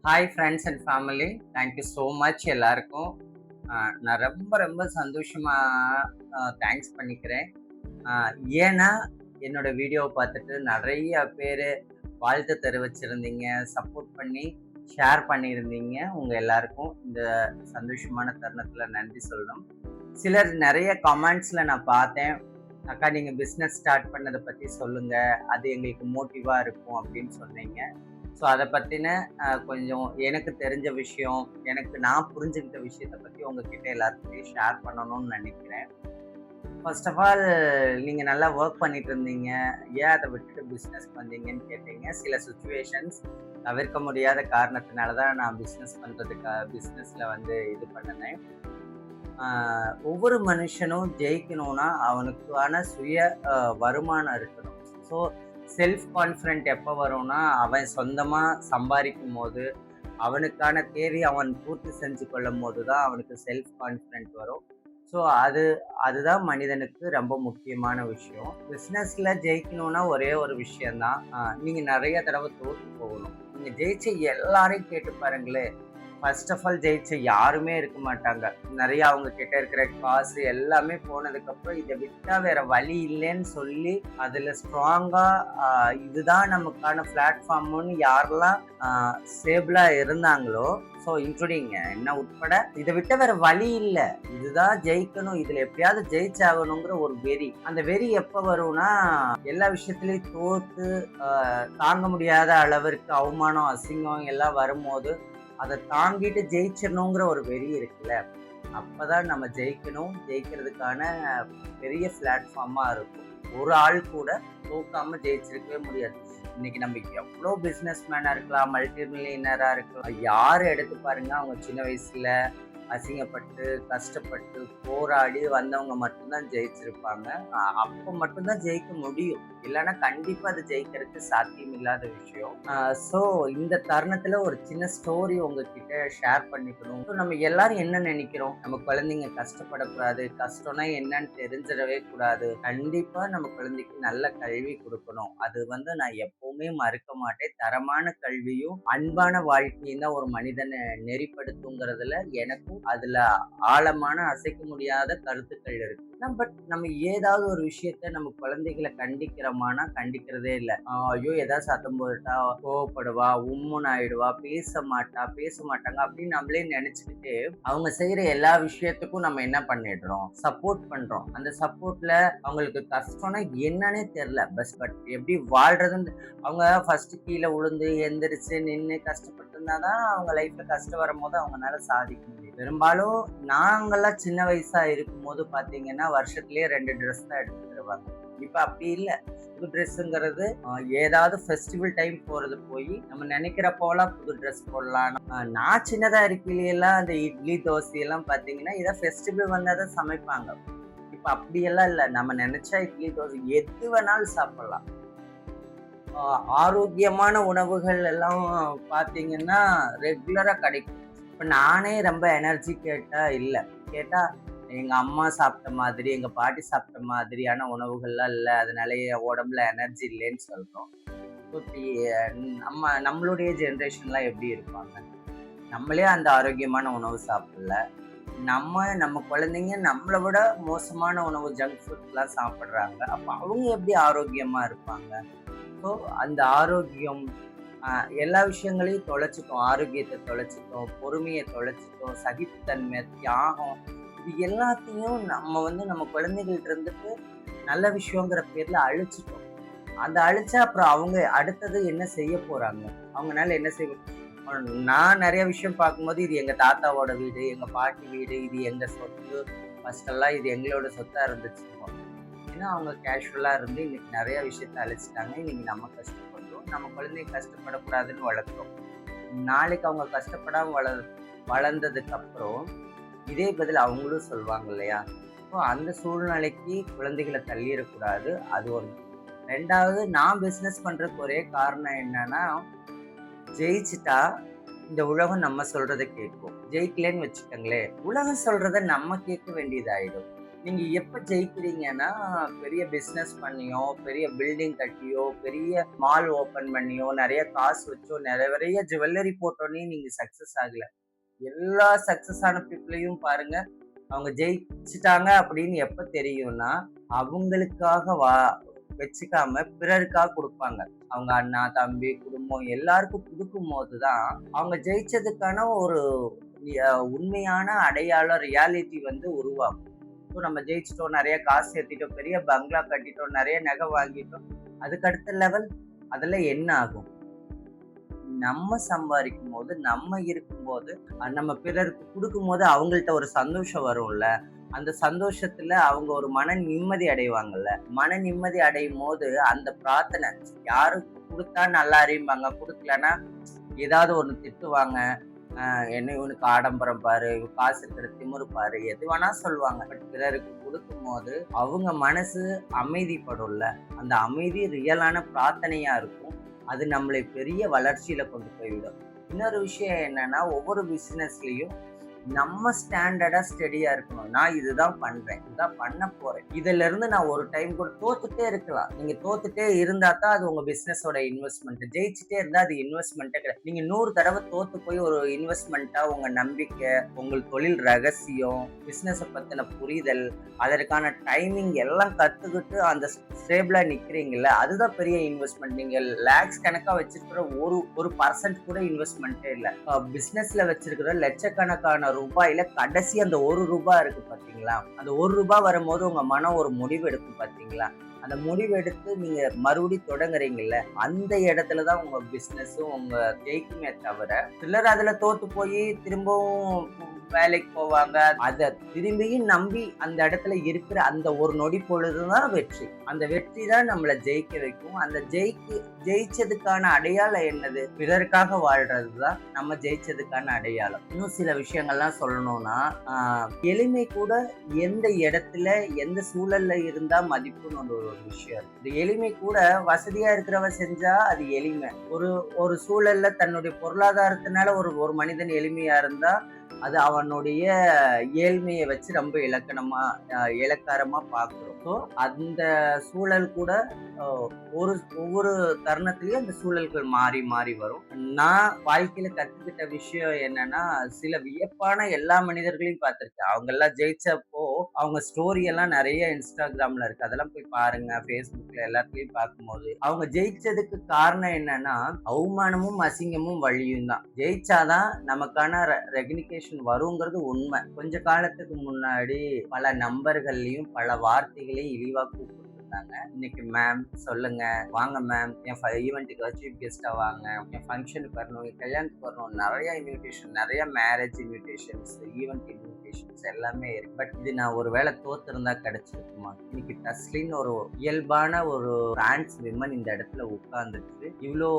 Hi friends and family. Thank you so much எல்லாருக்கும். நான் ரொம்ப ரொம்ப சந்தோஷமா தேங்க்ஸ் பண்ணிக்கிறேன். அ ஏன்னா, என்னோட வீடியோவ பார்த்துட்டு நெறைய பேரு வாழ்த்து தெரிவிச்சிருந்தீங்க, சப்போர்ட் பண்ணி ஷேர் பண்ணியிருந்தீங்க. உங்க எல்லாருக்கும் இந்த சந்தோஷமான தருணத்தில நன்றி சொல்லணும். சிலர் நெறைய கமெண்ட்ஸ்ல நான் பார்த்தேன். "அக்கா நீங்க பிசினஸ் ஸ்டார்ட் பண்ணத பத்தி சொல்லுங்க. அது எங்களுக்கு மோட்டிவா இருக்கும்." அப்படின்னு சொன்னீங்க. ஸோ அத பத்தின கொஞ்சம் எனக்கு தெரிஞ்ச விஷயம், நான் புரிஞ்சுகிட்ட விஷயத்த பத்தி உங்ககிட்ட எல்லார்கிட்டயும் ஷேர் பண்ணணும்னு நெனைக்கிறேன். ஃபர்ஸ்ட் ஆஃப் ஆல் நீங்க நல்லா வொர்க் பண்ணிட்டு இருந்தீங்க. ஏன் அத விட்டுட்டு பிசினஸ்க்கு வந்தீங்கன்னு கேட்டீங்க. சில சிச்சுவேஷன்ஸ் தவிர்க்க முடியாத காரணத்தினால தான் நான் பிசினஸ்ல வந்து இது பண்ணுனேன். ஆ ஒவ்வொரு மனுஷனும் ஜெயிக்கணும்னா, அவனுக்கான சுய வருமானம் இருக்கணும். ஸோ செல்ஃப் கான்ஃபிடென்ட் எப்ப வரும்னா, அவன் சொந்தமா சம்பாரிக்கும்போது, அவனுக்கான தேவைய அவன் பூர்த்தி செஞ்சு கொள்ளும்போது தான் அவனுக்கு செல்ஃப் கான்ஃபிடென்ட் வரும். ஸோ அதுதான் மனிதனுக்கு ரொம்ப முக்கியமான விஷயம். பிசினஸ்ல ஜெயிக்கணும்னா ஒரே ஒரு விஷயம் தான். நீங்க நெறைய தடவ தோத்து போகணும். நீங்க ஜெயிச்ச எல்லாரையும் கேட்டு பாருங்களேன். ஃபர்ஸ்ட் ஆஃப் ஆல் ஜெயிச்ச யாருமே இருக்க மாட்டாங்க. நெறைய அவங்க கிட்ட இருக்கிற காசு எல்லாமே போனதுக்கப்புறம், இத விட்டா வேற வழி இல்லன்னு சொல்லி, அதுல ஸ்ட்ராங்கா அ இதுதான் நமக்கான பிளாட்ஃபார்ம்னு யாரெல்லாம் ஸ்டேபிளா இருந்தாங்களோ, இன்க்ளூடிங் என்ன உட்பட, இத விட்டா வேற வழி இல்ல. இதுதான் ஜெயிக்கணும். இதுல எப்படியாவது ஜெயிச்சாகணுங்கிற ஒரு வெறி. அந்த வெறி எப்ப வரும்னா, எல்லா விஷயத்திலயும் தோத்து, அ தாங்க முடியாத அளவிற்கு அவமானம், அசிங்கம் எல்லாம் வரும்போது அத தாங்கிட்டு ஜெயிச்சிடணுங்கிற ஒரு வெறி இருக்குல்ல. அப்பதான் நம்ம ஜெயிக்கணும். ஜெயிக்கிறதுக்கான பெரிய பிளாட்ஃபார்மா இருக்கும். ஒரு ஆள் கூட தோக்காம ஜெயிச்சிருக்கவே முடியாது. இன்னைக்கு நம்ம எவ்ளோ பிசினஸ் மேனா இருக்கலாம், மல்டி மில்லியனரா இருக்கலாம். யார எடுத்து பாருங்க, அவங்க சின்ன வயசுல அசிங்கப்பட்டு, கஷ்டப்பட்டு, போராடி வந்தவங்க மட்டும் தான் ஜெயிச்சிருப்பாங்க. அப்ப மட்டும் தான் ஜெயிக்க முடியும். இல்லன்னா கண்டிப்பா அது ஜெயிக்கிறதுக்கு சாத்தியம் இல்லாத விஷயம். ஸோ இந்த தருணத்துல ஒரு சின்ன ஸ்டோரி உங்ககிட்ட ஷேர் பண்ணிக்கணும். ஸோ நம்ம எல்லாரும் என்ன நெனைக்கிறோம்? நம்ம குழந்தைங்க கஷ்டப்படக்கூடாது. கஷ்டம்னா என்னன்னு தெரிஞ்சிடவே கூடாது. கண்டிப்பா நம்ம குழந்தைக்கு நல்ல கல்வி குடுக்கணும். அது வந்து நான் எப்பவுமே மறுக்க மாட்டேன். தரமான கல்வியும், அன்பான வாழ்க்கையும் தான் ஒரு மனிதன நெறிப்படுத்துங்கிறதுல எனக்கும் அதுல ஆழமான அசைக்க முடியாத கருத்துக்கள் இருக்கு. பட் நம்ம ஏதாவது ஒரு விஷயத்த நம்ம குழந்தைகள கண்டிக்கிறோமானா கண்டிக்கிறதே இல்ல. ஐயோ! ஏதாவது சத்தம் போட்டுட்டா கோவப்படுவா, உம்முன்னு ஆயிடுவா, பேச மாட்டாங்க அப்படின்னு நம்மளே நெனச்சுக்கிட்டு, அவங்க செய்யற எல்லா விஷயத்துக்கும் நம்ம என்ன பண்ணிடுறோம்? சப்போர்ட் பண்றோம். அந்த சப்போர்ட்ல அவங்களுக்கு கஷ்டம்னா என்னன்னே தெரியல. பட் எப்படி வாழ்றதுன்னு அவங்க ஃபர்ஸ்ட் கீழ விழுந்து, எந்திரிச்சு, நின்னு கஷ்டப்பட்டு இருந்தா தான் அவங்க லைஃப்ல கஷ்டம் வரும்போது அவங்கனால சாதிக்க முடியும். பெரும்பாலும் நாங்கலாம் சின்ன வயசா இருக்கும்போது பார்த்தீங்கன்னா, வருஷத்திலேயே 2 ட்ரெஸ் தான் எடுத்து தருவாங்க. இப்ப அப்படி இல்ல. புது ட்ரெஸ்ஸுங்கிறது ஏதாவது ஃபெஸ்டிவல் டைம் போறது போயி, நம்ம நெனைக்கிறப்போலாம் புது ட்ரெஸ் போடலாம். நான் சின்னதா இருக்கையிலலாம் அந்த இட்லி, தோசை எல்லாம் பார்த்தீங்கன்னா, ஏதாவது ஃபெஸ்டிவல் வந்தா தான் சமைப்பாங்க. இப்ப அப்படியெல்லாம் இல்ல. நம்ம நெனைச்சா இட்லி, தோசை எது வேணாலும் சாப்பிடலாம். ஆ ஆரோக்கியமான உணவுகள் எல்லாம் பார்த்தீங்கன்னா, ரெகுலரா கிடைக்கும். இப்ப நானே ரொம்ப எனர்ஜி கேட்டா இல்ல. கேட்டா எங்க அம்மா சாப்பிட்ட மாதிரி, எங்க பாட்டி சாப்பிட்ட மாதிரியான உணவுகள்லாம் இல்ல. அதனால என் உடம்புல எனர்ஜி இல்லைன்னு சொல்றோம். இப்ப நம்மளுடைய ஜெனரேஷன்லாம் எப்படி இருப்பாங்க? நம்மளே அந்த ஆரோக்கியமான உணவு சாப்பிடல. நம்ம குழந்தைங்க நம்மள விட மோசமான உணவு ஜங்க் ஃபுட்லாம் சாப்பிடுறாங்க. அப்ப அவங்க எப்படி ஆரோக்கியமா இருப்பாங்க? ஸோ அந்த ஆரோக்கியம் அ எல்லா விஷயங்களையும் தொலைச்சுட்டோம். ஆரோக்கியத்த தொலைச்சுட்டோம், பொறுமைய தொலைச்சுட்டோம், சகிப்புத்தன்மை, தியாகம் இது எல்லாத்தையும் நம்ம வந்து நம்ம குழந்தைகள்ட்ட இருந்துட்டு நல்ல விஷயங்கிற பேர்ல அழிச்சுட்டோம். அந்த அழிச்சா அப்புறம் அவங்க அடுத்தது என்ன செய்ய போறாங்க? அவங்கனால என்ன செய்ய நான் நெறைய விஷயம் பார்க்கும்போது, இது எங்க தாத்தாவோட வீடு, எங்க பாட்டி வீடு, இது எங்க சொத்து. ஃபர்ஸ்ட்டெல்லாம் இது எங்களோட சொத்தா இருந்துச்சு. ஏன்னா, அவங்க கேஷுவலா இருந்து இன்னைக்கு நெறைய விஷயத்த அழிச்சுட்டாங்க. இன்னைக்கு நம்ம கஷ்டப்படுறோம். நம்ம குழந்தைங்க கஷ்டப்படக்கூடாதுன்னு வளர்க்குறோம். நாளைக்கு அவங்க கஷ்டப்படாம வளர்ந்ததுக்கு அப்புறம், இதே பதில் அவங்களும் சொல்லுவாங்க இல்லையா? ஸோ அந்த சூழ்நிலைக்கு குழந்தைகள தள்ளிறக்கூடாது. அது ஒண்ணு. 2வது நான் பிசினஸ் பண்றதுக்கு ஒரே காரணம் என்னன்னா, ஜெயிச்சுட்டா இந்த உலகம் நம்ம சொல்றத கேட்கும். ஜெயிக்கலன்னு வச்சுக்கோங்களேன், உலகம் சொல்றத நம்ம கேட்க வேண்டியதாயிடும். நீங்க எப்ப ஜெயிக்கிறீங்கன்னா, பெரிய பிசினஸ் பண்ணியோ, பெரிய பில்டிங் கட்டியோ, பெரிய மால் ஓப்பன் பண்ணியோ, நெறைய காசு வச்சோ, நெறைய ஜுவல்லரி போட்டோனே நீங்க சக்சஸ் ஆகல. எல்லா சக்சஸ் ஆன பீப்பிளையும் பாருங்க, அவங்க ஜெயிச்சுட்டாங்க அப்படின்னு எப்ப தெரியும்னா, அவங்களுக்காக வச்சுக்காம பிறருக்காக குடுப்பாங்க. அவங்க அண்ணா, தம்பி, குடும்பம் எல்லாருக்கும் குடுக்கும்போது தான், அவங்க ஜெயிச்சதுக்கான ஒரு உண்மையான அடையாளம், ரியாலிட்டி உருவாகும். ஸோ நம்ம ஜெயிச்சுட்டோம், நெறைய காசு சேர்த்துட்டோம், பெரிய பங்களா கட்டிட்டோம், நெறைய நகை வாங்கிட்டோம். அதுக்கு அடுத்த லெவல் அதெல்லாம் என்ன ஆகும்? நம்ம சம்பாரிக்கும்போது, நம்ம இருக்கும்போது, நம்ம பிறருக்கு குடுக்கும்போது அவங்கள்ட்ட ஒரு சந்தோஷம் வரும்ல. அந்த சந்தோஷத்துல அவங்க ஒரு மன நிம்மதி அடைவாங்கல்ல. மன நிம்மதி அடையும்போது அந்த பிரார்த்தனை யாரு குடுத்தா நல்லா அறியும்பாங்க, குடுக்கலன்னா ஏதாவது ஒண்ணு திட்டுவாங்க. என்ன இவனுக்கு ஆடம்பரம் பாரு, இவன் காசு இருக்கிற திமிரு பாரு, எது வேணா சொல்லுவாங்க. பட் பிறருக்கு குடுக்கும்போது அவங்க மனசு அமைதிப்படும்ல. அந்த அமைதி ரியலான பிரார்த்தனையா இருக்கும். அது நம்மளை பெரிய வளர்ச்சியில கொண்டு போய்விடும். இன்னொரு விஷயம் என்னன்னா, ஒவ்வொரு பிசினஸ்லயும் நம்ம ஸ்டாண்டர்டா ஸ்டெடியா இருக்கணும். நான் இதுதான் பண்றேன், இதுதான் பண்ண போறேன். இதுல இருந்து நான் ஒரு டைம் கூட தோத்துட்டே இருக்கலாம். நீங்க தோத்துட்டே இருந்தா தான் அது உங்க பிசினஸோட இன்வெஸ்ட்மெண்ட். ஜெயிச்சுட்டே இருந்தா அது இன்வெஸ்ட்மெண்ட்டே கிடையாது. நீங்க 100 தடவை தோத்து போய் ஒரு இன்வெஸ்ட்மெண்ட்டா உங்க நம்பிக்கை, உங்கள் தொழில் ரகசியம், பிசினஸ பத்தின புரிதல், அதற்கான டைமிங் எல்லாம் கத்துக்கிட்டு அந்த ஸ்டேபிளா நிக்கிறீங்கல்ல, அதுதான் பெரிய இன்வெஸ்ட்மெண்ட். நீங்க லேக்ஸ் கணக்கா வச்சிருக்கிற ஒரு பர்சன்ட் கூட இன்வெஸ்ட்மெண்ட்டே இல்ல. பிசினஸ்ல வச்சிருக்கிற லட்சக்கணக்கான ரூபாயில கடைசி அந்த ₹1 இருக்கு பாத்தீங்களா? அந்த ₹1 வரும்போது உங்க மனம் ஒரு முடிவு எடுக்கும் பாத்தீங்களா? அந்த முடிவெடுத்து நீங்க மறுபடியும் தொடங்குறீங்கல்ல, அந்த இடத்துல தான் உங்க பிசினஸும் உங்க ஜெயிக்குமே தவிர, சிலர் அதுல தோத்து போய் திரும்பவும் வேலைக்கு போவாங்க. அத திரும்பியும் நம்பி அந்த இடத்துல இருக்கிற அந்த ஒரு நொடி பொழுதுதான் வெற்றி. அந்த வெற்றி தான் நம்மள ஜெயிக்க வைக்கும். அந்த ஜெயிச்சதுக்கான அடையாளம் என்னது? பிறருக்காக வாழ்றதுதான் நம்ம ஜெயிச்சதுக்கான அடையாளம். இன்னும் சில விஷயங்கள்லாம் சொல்லணும்னா, எளிமை கூட எந்த இடத்துல, எந்த சூழல்ல இருந்தா மதிப்புன்னு ஒரு விஷயம் இருக்கு. இந்த எளிமை கூட வசதியா இருக்கிறவ செஞ்சா அது எளிமை. ஒரு சூழல்ல தன்னுடைய பொருளாதாரத்தினால ஒரு மனிதன் எளிமையா இருந்தா அது அவனுடைய ஏழ்மையை வச்சு ரொம்ப இலக்காரமா பார்க்கிறோம். ஸோ அந்த சூழல் கூட ஒவ்வொரு தருணத்திலயும் அந்த சூழல்கள் மாறி மாறி வரும். நான் வாழ்க்கையில கத்துக்கிட்ட விஷயம் என்னன்னா, சில வியப்பான எல்லா மனிதர்களையும் பார்த்திருக்கேன். அவங்க எல்லாம் ஜெயிச்சப்போ அவங்க ஸ்டோரி எல்லாம் நிறைய இன்ஸ்டாகிராம்ல இருக்கு. அதெல்லாம் போய் பாருங்க. Facebookல எல்லாத்துலயும் பார்க்கும்போது அவங்க ஜெயிச்சதுக்கு காரணம் என்னன்னா, அவமானமும் அசிங்கமும் வழியும் தான். ஜெயிச்சாதான் நமக்கான ரெகனிகேஷன் வருங்கிறது உண்மை. கொஞ்ச காலத்துக்கு முன்னாடி பல நம்பர்கள்லயும் பல வார்த்தைகளையும் இழிவா கூப்பிட்டுருந்தாங்க. இன்னைக்கு மேம் சொல்லுங்க, வாங்க மேம், என் ஈவெண்ட்டுக்கு சீஃப் கெஸ்டா வாங்க, என் ஃபங்க்ஷனுக்கு வரணும், என் கல்யாணத்துக்கு வரணும், நிறைய இன்விடேஷன், நிறைய மேரேஜ் இன்விடேஷன்ஸ், ஈவெண்ட் இன்விடேஷன்ஸ் எல்லாமே இருக்கு. பட் இது நான் ஒரு வேளை தோத்திருந்தா கிடைச்சிருக்குமா? இன்னைக்கு தஸ்லின்னு ஒரு இயல்பான ஒரு பிரான்ஸ் விமன் இந்த இடத்துல உட்கார்ந்துட்டு இவ்வளோ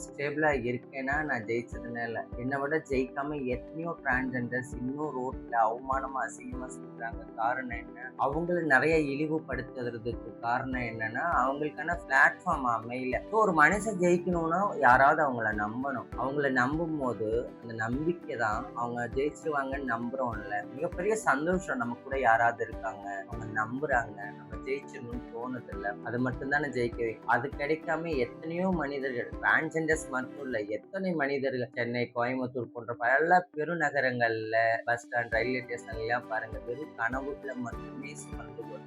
ஸ்டேபிளா இருக்கேன்னா நான் ஜெயிச்சதுனால. என்னை விட ஜெயிக்காம எத்தனையோ டிரான்ஸ்ஜெண்டர்ஸ் இன்னும் ரோட்ல அவமானமா அசிங்கமா சொல்றாங்க. காரணம் என்ன? அவங்கள நிறைய இழிவுபடுத்துறதுக்கு காரணம் என்னன்னா, அவங்களுக்கான பிளாட்ஃபார்ம் அமையல. ஒரு மனுஷன் ஜெயிக்கணும்னா யாராவது அவங்கள நம்பணும். அவங்கள நம்பும் போது அந்த நம்பிக்கை தான் அவங்க ஜெயிச்சிருவாங்கன்னு நம்புறோம்ல, மிகப்பெரிய சந்தோஷம். நம்ம கூட யாராவது இருக்காங்க, அவங்க நம்புறாங்க, நம்ம ஜெயிச்சிடணும்னு தோணுது இல்ல, அது மட்டும் தானே ஜெயிக்க வைக்கும். அது கிடைக்காம எத்தனையோ மனிதர்கள், டிரான்ஸ்ஜெண்டர்ஸ் மட்டும் இல்ல, எத்தனை மனிதர்கள் சென்னை, கோயம்புத்தூர் போன்ற பல பெருநகரங்கள்ல பஸ் ஸ்டாண்ட், ரயில்வே ஸ்டேஷன்ல எல்லாம் பாருங்க, வெறும் கனவுகளை மட்டுமே சுமந்து கொண்டு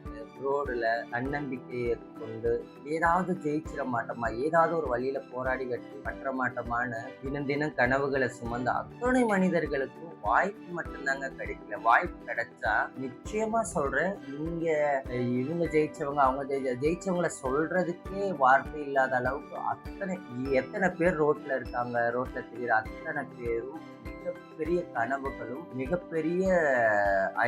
ரோடுல தன்னம்பிக்கையை கொண்டு ஏதாவது ஜெயிச்சிட மாட்டோமா, ஏதாவது ஒரு வழியில போராடி வெற்றி பற்ற மாட்டோமான்னு தினம் தினம் கனவுகளை சுமந்த அத்தனை மனிதர்களுக்கும் வாய்ப்பு மட்டும்தாங்க கிடைக்கல. வாய்ப்பு கிடைச்சா நிச்சயமா சொல்றேன், இவங்க ஜெயிச்சவங்க, அவங்க ஜெயிச்சவங்கள சொல்றதுக்கே வார்த்தை இல்லாத அளவுக்கு எத்தனை பேர் ரோட்ல இருக்காங்க, ரோட்ல தெரியுற அத்தனை பேரும் மிகப்பெரிய கனவுகளும் மிகப்பெரிய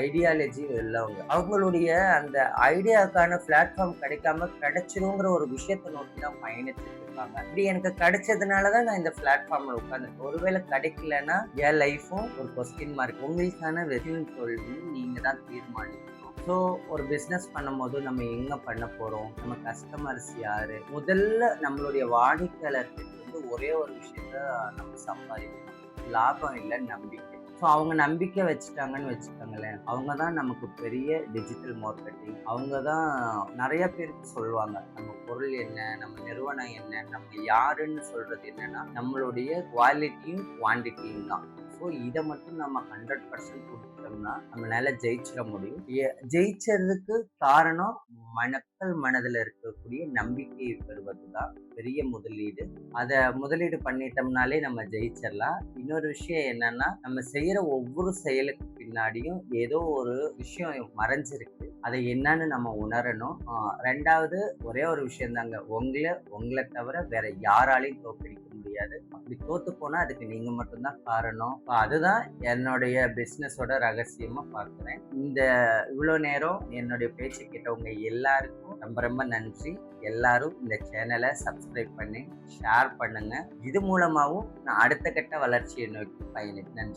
ஐடியாலஜியும் உள்ளவங்க. அவங்களுடைய அந்த ஐடியாவுக்கான பிளாட்ஃபார்ம் கிடைக்காம கிடைச்சிருங்கிற ஒரு விஷயத்தை நோக்கி தான் பயணிச்சுட்டு இருக்காங்க. இப்படி எனக்கு கிடைச்சதுனாலதான் நான் இந்த பிளாட்ஃபார்ம்ல உட்கார்ந்துருக்கேன். ஒருவேளை கிடைக்கலன்னா என் லைஃபும் ஒரு கொஸ்டின் மார்க். உங்களுக்கான வெற்றியும் தோல்வியும் நீங்க தான் தீர்மானிக்கணும். ஸோ ஒரு பிஸ்னஸ் பண்ணும்போது நம்ம எங்க பண்ண போறோம், நம்ம கஸ்டமர்ஸ் யாரு, முதல்ல நம்மளுடைய வாடிக்கையாளர்கிட்ட ஒரே ஒரு விஷயத்த நம்ம சம்பாதிக்கணும். லாபம் இல்லை, நம்பிக்கை. ஸோ அவங்க நம்பிக்கை வச்சுட்டாங்கன்னு வச்சுக்கோங்களேன், அவங்க தான் நமக்கு பெரிய டிஜிட்டல் மார்க்கெட்டிங். அவங்க தான் நிறைய பேருக்கு சொல்லுவாங்க, நம்ம பொருள் என்ன, நம்ம நிறுவனம் என்ன, நம்ம யாருன்னு சொல்றது என்னன்னா நம்மளுடைய குவாலிட்டியும் குவான்டிட்டியும் தான். ஸோ இதை மட்டும் நம்ம 100% கொடுத்துட்டோம்னா நம்மளால ஜெயிச்சிட முடியும். ஜெயிச்சதுக்கு காரணம் மக்கள் மனதில் இருக்கக்கூடிய நம்பிக்கையை பெறுவது தான் பெரிய முதலீடு. அதை முதலீடு பண்ணிட்டோம்னாலே நம்ம ஜெயிச்சிடலாம். இன்னொரு விஷயம் என்னன்னா, நம்ம செய்யற ஒவ்வொரு செயலுக்கு பின்னாடியும் ஏதோ ஒரு விஷயம் மறைஞ்சிருக்கு. அதை என்னன்னு நம்ம உணரணும். ரெண்டாவது ஒரே ஒரு விஷயம் தாங்க, உங்களை தவிர வேற யாராலையும் தோற்கடிக்க முடியாது. அப்படி தோத்து போனா அதுக்கு நீங்க மட்டும்தான் காரணம். அதுதான் என்னுடைய பிசினஸோட ரகசியமா பார்க்கிறேன். இவ்வளவு நேரம் என்னுடைய பேச்சு கேட்டவங்க எல்லாருக்கும் ரொம்ப ரொம்ப நன்றி. எல்லாரும் இந்த சேனலை சப்ஸ்கிரைப் பண்ணி ஷேர் பண்ணுங்க. இது மூலமாவும் நான் அடுத்த கட்ட வளர்ச்சியை நோக்கி பயணிக்கிறேன். நன்றி.